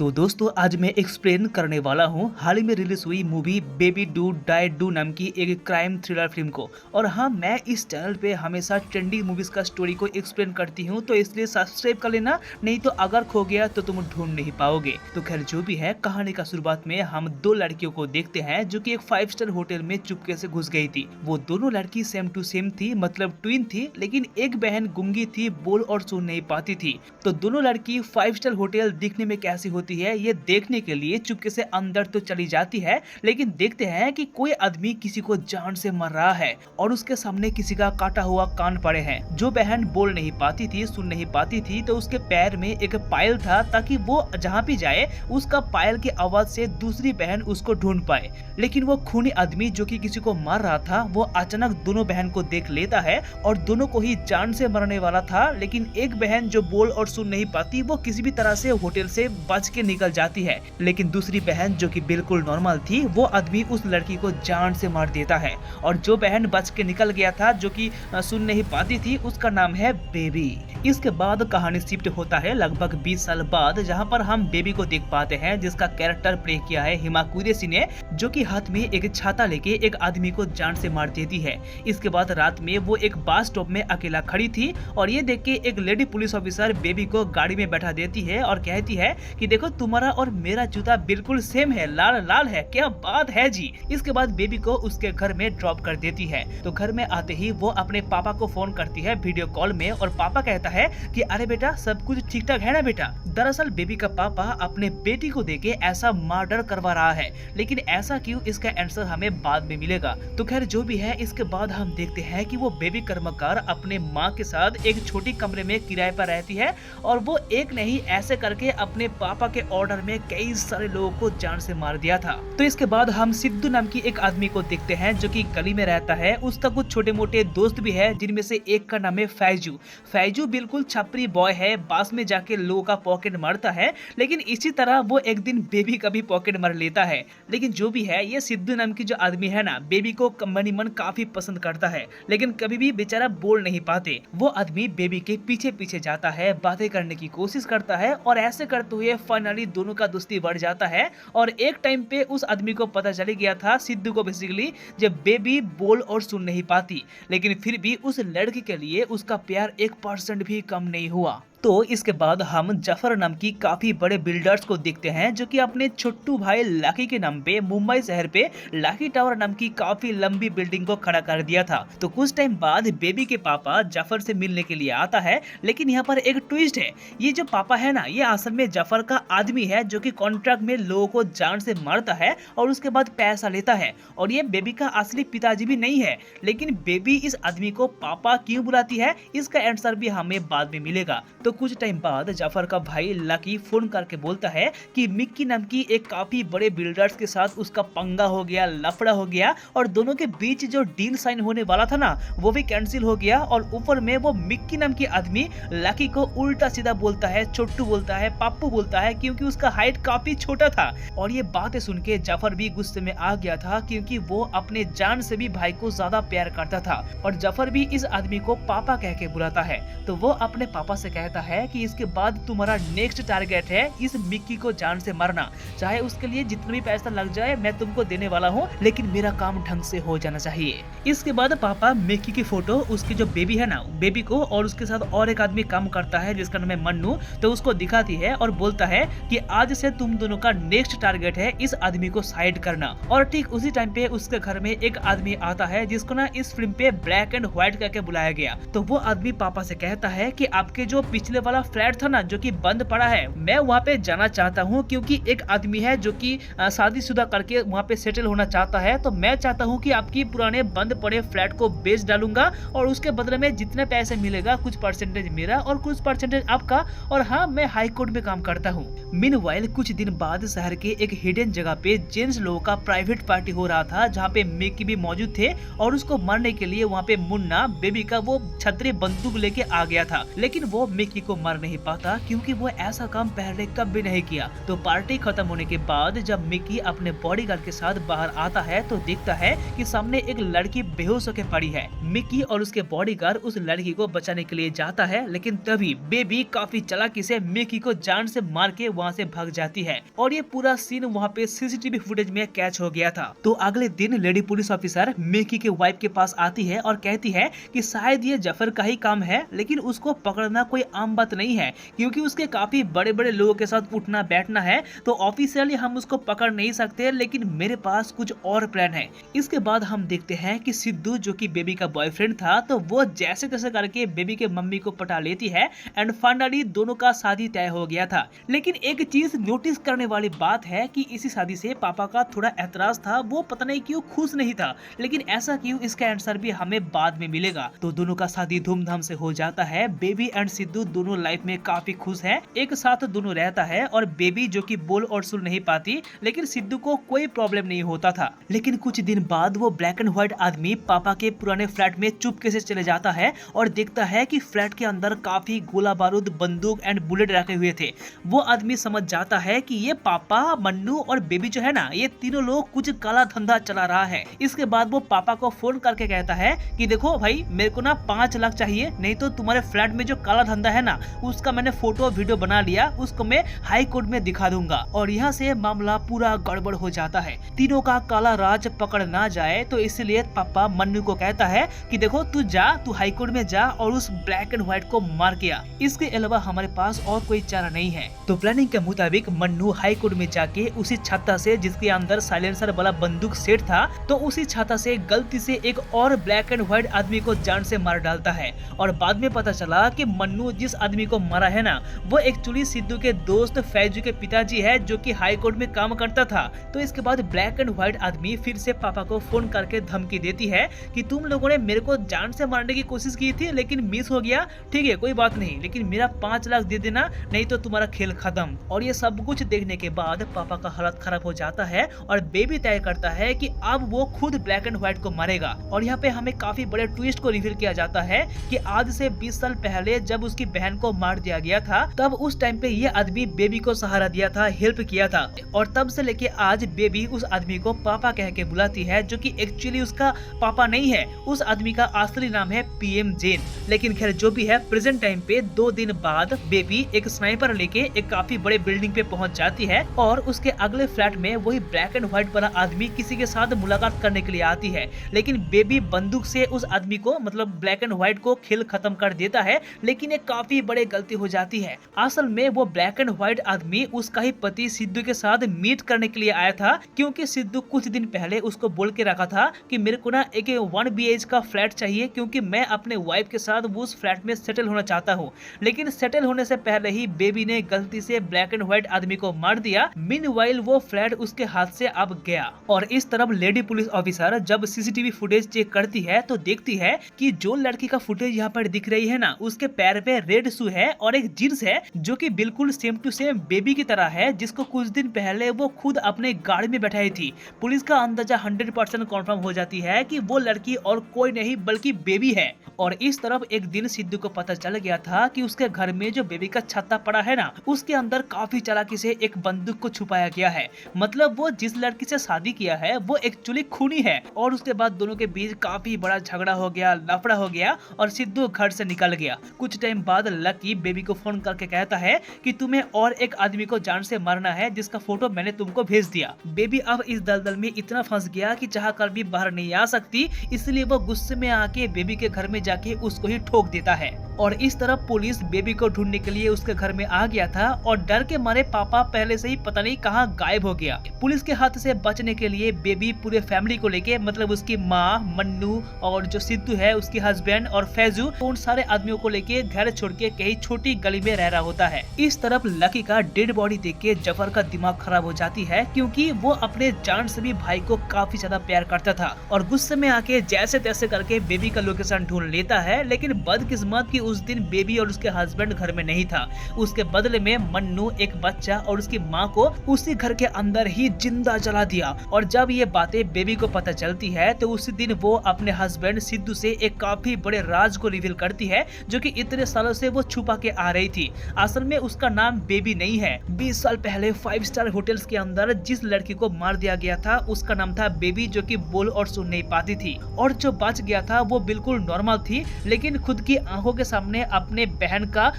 तो दोस्तों आज मैं एक्सप्लेन करने वाला हूँ हाल ही में रिलीज हुई movie Baby Do Die Do नाम की एक क्राइम थ्रिलर फिल्म को। और हाँ, मैं इस चैनल पे हमेशा ट्रेंडिंग मूवीज का स्टोरी को एक्सप्लेन करती हूँ, तो इसलिए सब्सक्राइब कर लेना, नहीं तो अगर खो गया तो तुम ढूंढ नहीं पाओगे। तो खैर जो भी है, कहानी का शुरुआत में हम दो लड़कियों को देखते हैं जो कि एक 5 स्टार होटल में चुपके से घुस गई थी। वो दोनों लड़की सेम टू सेम थी, मतलब ट्विन थी, लेकिन एक बहन गूंगी थी, बोल और सुन नहीं पाती थी। तो दोनों लड़की 5 स्टार होटल दिखने में कैसी होती है ये देखने के लिए चुपके से अंदर तो चली जाती है, लेकिन देखते हैं कि कोई आदमी किसी को जान से मर रहा है और उसके सामने किसी का काटा हुआ कान पड़े हैं। जो बहन बोल नहीं पाती थी, सुन नहीं पाती थी, तो उसके पैर में एक पायल था ताकि वो जहाँ भी जाए उसका पायल की आवाज से दूसरी बहन उसको ढूंढ पाए। लेकिन वो खूनी आदमी जो कि किसी को मार रहा था, वो अचानक दोनों बहन को देख लेता है और दोनों को ही जान से मरने वाला था। लेकिन एक बहन जो बोल और सुन नहीं पाती, वो किसी भी तरह से होटल से बच के निकल जाती है। लेकिन दूसरी बहन जो कि बिल्कुल नॉर्मल थी, वो आदमी उस लड़की को जान से मार देता है। और जो बहन बच के निकल गया था, जो कि सुन नहीं पाती थी, उसका नाम है बेबी। इसके बाद कहानी शिफ्ट होता है लगभग 20 साल बाद, जहां पर हम बेबी को देख पाते हैं जिसका कैरेक्टर प्ले किया है हिमा कुरेशी ने, जो कि हाथ में एक छाता लेके एक आदमी को जान से मार देती है। इसके बाद रात में वो एक बस स्टॉप में अकेला खड़ी थी और ये देख के एक लेडी पुलिस ऑफिसर बेबी को गाड़ी में बैठा देती है और कहती है कि देखो तुम्हारा और मेरा जूता बिल्कुल सेम है, लाल लाल है, क्या बात है जी। इसके बाद बेबी को उसके घर में ड्रॉप कर देती है। तो घर में आते ही वो अपने पापा को फोन करती है वीडियो कॉल में, और पापा कहता है कि अरे बेटा सब कुछ ठीक ठाक है ना बेटा। दरअसल बेबी का पापा अपने बेटी को देके ऐसा मर्डर करवा रहा है, लेकिन ऐसा क्यों, इसका आंसर हमें बाद में मिलेगा। तो खैर जो भी है, इसके बाद हम देखते हैं कि वो बेबी कर्मकार अपने माँ के साथ एक छोटी कमरे में किराए पर रहती है और वो एक नहीं ऐसे करके अपने पापा के ऑर्डर में कई सारे लोगों को जान से मार दिया था। तो इसके बाद हम सिद्धू नाम की एक आदमी को देखते हैं जो कि गली में रहता है। उसका कुछ छोटे मोटे दोस्त भी है, जिनमें से एक का नाम है फैजू। फैजू बिल्कुल छपरी बॉय है, बास में जाके लोगों का पॉकेट मारता है, लेकिन इसी तरह वो एक दिन बेबी का भी पॉकेट मार लेता है। लेकिन जो भी है, ये सिद्धू नाम की जो आदमी है ना, बेबी को मनी मन काफी पसंद करता है, लेकिन कभी भी बेचारा बोल नहीं पाते। वो आदमी बेबी के पीछे पीछे जाता है, बातें करने की कोशिश करता है और ऐसे करते हुए फाइनली दोनों का दोस्ती बढ़ जाता है। और एक टाइम पे उस आदमी को पता चल गया था, सिद्धू को बेसिकली, जब बेबी बोल और सुन नहीं पाती, लेकिन फिर भी उस लड़की के लिए उसका प्यार 1% भी कम नहीं हुआ। तो इसके बाद हम जफर नाम की काफी बड़े बिल्डर्स को देखते हैं, जो कि अपने छोटू भाई लाकी के नाम पे मुंबई शहर पे लाकी टावर नाम की काफी लंबी बिल्डिंग को खड़ा कर दिया था। तो कुछ टाइम बाद बेबी के पापा जफर से मिलने के लिए आता है, लेकिन यहाँ पर एक ट्विस्ट है। ये जो पापा है ना, ये असल में जफर का आदमी है, जो कि कॉन्ट्रैक्ट में लोगों को जान से मारता है और उसके बाद पैसा लेता है। और ये बेबी का असली पिताजी भी नहीं है, लेकिन बेबी इस आदमी को पापा क्यों बुलाती है, इसका आंसर भी हमें बाद में मिलेगा। तो कुछ टाइम बाद जाफर का भाई लकी फोन करके बोलता है कि मिक्की नाम की एक काफी बड़े बिल्डर्स के साथ उसका पंगा हो गया, लफड़ा हो गया, और दोनों के बीच जो डील साइन होने वाला था ना, वो भी कैंसिल हो गया। और ऊपर में वो मिक्की नाम की आदमी लकी को उल्टा सीधा बोलता है, छोटू बोलता है, पाप्पू बोलता है, क्योंकि उसका हाइट काफी छोटा था। और ये बातें सुन के जाफर भी गुस्से में आ गया था, क्योंकि वो अपने जान से भी भाई को ज्यादा प्यार करता था। और जाफर भी इस आदमी को पापा कह के बुलाता है। तो वो अपने पापा से कहता है कि इसके बाद तुम्हारा नेक्स्ट टारगेट है इस मिक्की को जान से मारना, चाहे उसके लिए जितना भी पैसा लग जाए मैं तुमको देने वाला हूँ, लेकिन मेरा काम ढंग से हो जाना चाहिए। इसके बाद पापा मिक्की की फोटो, उसकी जो बेबी है ना, बेबी को और उसके साथ और एक आदमी काम करता है जिसका नाम है मन्नू, तो उसको दिखाती है और बोलता है कि आज से तुम दोनों का नेक्स्ट टारगेट है इस आदमी को साइड करना। और ठीक उसी टाइम पे उसके घर में एक आदमी आता है जिसको ना इस फिल्म पे ब्लैक एंड व्हाइट करके बुलाया गया। तो वो आदमी पापा से कहता है कि आपके जो पिछले वाला फ्लैट था ना, जो कि बंद पड़ा है, मैं वहाँ पे जाना चाहता हूँ, क्योंकि एक आदमी है जो कि शादीशुदा करके वहाँ पे सेटल होना चाहता है। तो मैं चाहता हूँ कि आपकी पुराने बंद पड़े फ्लैट को बेच डालूंगा और उसके बदले में जितने पैसे मिलेगा कुछ परसेंटेज मेरा और कुछ परसेंटेज आपका। और हाँ, मैं हाई कोर्ट में काम करता हूँ। मीनवाइल कुछ दिन बाद शहर के एक हिडन जगह पे जेंट्स लोगों का प्राइवेट पार्टी हो रहा था, जहाँ पे मिक्की भी मौजूद थे और उसको मारने के लिए वहाँ पे मुन्ना बेबी का वो छतरी बंदूक लेके आ गया था। लेकिन वो मिक्की लड़की को मार नहीं पाता क्योंकि वो ऐसा काम पहले कभी नहीं किया। तो पार्टी खत्म होने के बाद जब मिकी अपने बॉडीगार्ड के साथ बाहर आता है तो देखता है कि सामने एक लड़की बेहोश होकर पड़ी है। मिकी और उसके बॉडीगार्ड उस लड़की को बचाने के लिए जाता है, लेकिन तभी बेबी काफी चालाकी से मिकी को जान से मार के वहाँ से भाग जाती है और ये पूरा सीन वहाँ पे सीसीटीवी फुटेज में कैच हो गया था। तो अगले दिन लेडी पुलिस ऑफिसर मिकी के वाइफ के पास आती है और कहती है कि शायद ये जफर का ही काम है, लेकिन उसको पकड़ना कोई आम बात नहीं है क्योंकि उसके काफी बड़े बड़े लोगों के साथ उठना बैठना है, तो ऑफिशियली हम उसको पकड़ नहीं सकते, लेकिन मेरे पास कुछ और प्लान है। इसके बाद हम देखते हैं कि सिद्धू जो कि बेबी का बॉयफ्रेंड था, तो वो जैसे तैसे करके बेबी के मम्मी को पटा लेती है एंड फाइनली दोनों का शादी तय हो गया था। लेकिन एक चीज नोटिस करने वाली बात है कि इसी शादी से पापा का थोड़ा ऐतराज था, वो पता नहीं क्यों खुश नहीं था, लेकिन ऐसा क्यों इसका आंसर भी हमें बाद में मिलेगा। तो दोनों का शादी धूमधाम से हो जाता है। बेबी एंड सिद्धू दोनों लाइफ में काफी खुश है, एक साथ दोनों रहता है और बेबी जो कि बोल और सुन नहीं पाती, लेकिन सिद्धू को कोई प्रॉब्लम नहीं होता था। लेकिन कुछ दिन बाद वो ब्लैक एंड व्हाइट आदमी पापा के पुराने फ्लैट में चुपके से चले जाता है और देखता है कि फ्लैट के अंदर काफी गोला बारूद, बंदूक एंड बुलेट रखे हुए थे। वो आदमी समझ जाता है कि ये पापा, मन्नू और बेबी जो है ना, ये तीनों लोग कुछ काला धंधा चला रहा है। इसके बाद वो पापा को फोन करके कहता है कि देखो भाई, मेरे को ना 5 लाख चाहिए, नहीं तो तुम्हारे फ्लैट में जो काला धंधा है ना, उसका मैंने फोटो वीडियो बना लिया, उसको मैं हाई कोर्ट में दिखा दूंगा। और यहाँ से मामला पूरा गड़बड़ हो जाता है। तीनों का काला राज पकड़ ना जाए, तो इसलिए पापा मन्नू को कहता है कि देखो तू जा, तू हाई कोर्ट में जा और उस ब्लैक एंड व्हाइट को मार के आ, इसके अलावा हमारे पास और कोई चारा नहीं है। तो प्लानिंग के मुताबिक मन्नू हाई कोर्ट में जाके उसी छत्ता से जिसके अंदर साइलेंसर वाला बंदूक सेट था, तो उसी छत्ता से गलती से एक और ब्लैक एंड व्हाइट आदमी को जान से मार डालता है। और बाद में पता चला कि मन्नू जिस आदमी को मारा है ना, वो एक्चुअली सिद्धू के दोस्त फैजू के पिताजी है, जो कि हाई कोर्ट में काम करता था। तो इसके बाद ब्लैक एंड व्हाइट आदमी फिर से पापा को फोन करके धमकी देती है कि तुम लोगों ने मेरे को जान से मारने की कोशिश की थी, लेकिन मिस हो गया, ठीक है कोई बात नहीं, लेकिन मेरा 5 लाख दे देना, नहीं तो तुम्हारा खेल खत्म। और ये सब कुछ देखने के बाद पापा का हालत खराब हो जाता है और बेबी तय करता है कि अब वो खुद ब्लैक एंड व्हाइट को मारेगा। और यहाँ पे हमें काफी बड़े ट्विस्ट को रिवील किया जाता है कि आज से 20 साल पहले जब उसकी बहन को मार दिया गया था, तब उस टाइम पे ये आदमी बेबी को सहारा दिया था, हेल्प किया था, और तब से लेके आज बेबी उस आदमी को पापा कह के बुलाती है, जो कि एक्चुअली उसका पापा नहीं है। उस आदमी का असली नाम है पीएम जैन। लेकिन खैर जो भी है, प्रेजेंट टाइम पे 2 दिन बाद बेबी एक स्नाइपर लेके एक काफी बड़े बिल्डिंग पे पहुंच जाती है और उसके अगले फ्लैट में वही ब्लैक एंड व्हाइट वाला आदमी किसी के साथ मुलाकात करने के लिए आती है। लेकिन बेबी बंदूक से उस आदमी को, मतलब ब्लैक एंड व्हाइट को, खेल खत्म कर देता है, लेकिन एक काफी बड़ी गलती हो जाती है। असल में वो ब्लैक एंड व्हाइट आदमी उसका ही पति सिद्धू के साथ मीट करने के लिए आया था, क्योंकि सिद्धू कुछ दिन पहले उसको बोल के रखा था कि मेरे को ना एक 1 BH का फ्लैट चाहिए, क्योंकि मैं अपने वाइफ के साथ उस फ्लैट में सेटल होना चाहता हूँ। लेकिन सेटल होने से पहले ही बेबी ने गलती से ब्लैक एंड व्हाइट आदमी को मार दिया। मीनवाइल वो फ्लैट उसके हाथ से अब गया। और इस तरफ लेडी पुलिस ऑफिसर जब सीसीटीवी फुटेज चेक करती है तो देखती है कि जो लड़की का फुटेज यहाँ पर दिख रही है ना, उसके पैर पे रेड शू है और एक जींस है, जो कि बिल्कुल सेम टू सेम बेबी की तरह है, जिसको कुछ दिन पहले वो खुद अपने गाड़ी में बैठाई थी। पुलिस का अंदाजा 100% कंफर्म हो जाती है कि वो लड़की और कोई नहीं बल्कि बेबी है। और इस तरफ एक दिन सिद्धू को पता चल गया था कि उसके घर में जो बेबी का छत्ता पड़ा है ना, उसके अंदर काफी चालाकी से एक बंदूक को छुपाया गया है। मतलब वो जिस लड़की से शादी किया है वो एक्चुअली खूनी है। और उसके बाद दोनों के बीच काफी बड़ा झगड़ा हो गया, लफड़ा हो गया और सिद्धू घर से निकल गया। कुछ टाइम बाद लकी बेबी को फोन करके कहता है कि तुम्हें और एक आदमी को जान से मारना है, जिसका फोटो मैंने तुमको भेज दिया। बेबी अब इस दलदल में इतना फंस गया कि चाह कर भी बाहर नहीं आ सकती, इसलिए वो गुस्से में आके बेबी के घर में जाके उसको ही ठोक देता है। और इस तरफ पुलिस बेबी को ढूंढने के लिए उसके घर में आ गया था और डर के मारे पापा पहले से ही पता नहीं कहां गायब हो गया। पुलिस के हाथ से बचने के लिए बेबी पूरे फैमिली को लेके, मतलब उसकी माँ, मन्नू और जो सिद्धू है उसकी हस्बैंड और फैजू, उन सारे आदमियों को लेके घर छोड़ के कहीं छोटी गली में रह रहा होता है। इस तरफ लकी का डेड बॉडी देख के जफर का दिमाग खराब हो जाती है, क्योंकि वो अपने जान से भी भाई को काफी ज्यादा प्यार करता था और गुस्से में आके जैसे तैसे करके बेबी का लोकेशन ढूंढ लेता है, लेकिन बदकिस्मत कि उस दिन बेबी और उसके हस्बैंड घर में नहीं था। उसके बदले में मन्नू एक बच्चा और उसकी माँ को उसी घर के अंदर ही जिंदा जला दिया। और जब ये बातें बेबी को पता चलती है तो उसी दिन वो अपने हस्बैंड सिद्धू से एक काफी बड़े राज को रिवील करती है, जो कि इतने सालों से वो छुपा के आ रही थी। असल में उसका नाम बेबी नहीं है। 20 साल पहले 5 स्टार होटल्स के अंदर जिस लड़की को मार दिया गया था उसका नाम था बेबी, जो कि बोल और सुन नहीं पाती थी। और जो बच गया था वो बिल्कुल नॉर्मल थी, लेकिन खुद की आंखों के सामने अपने बहन का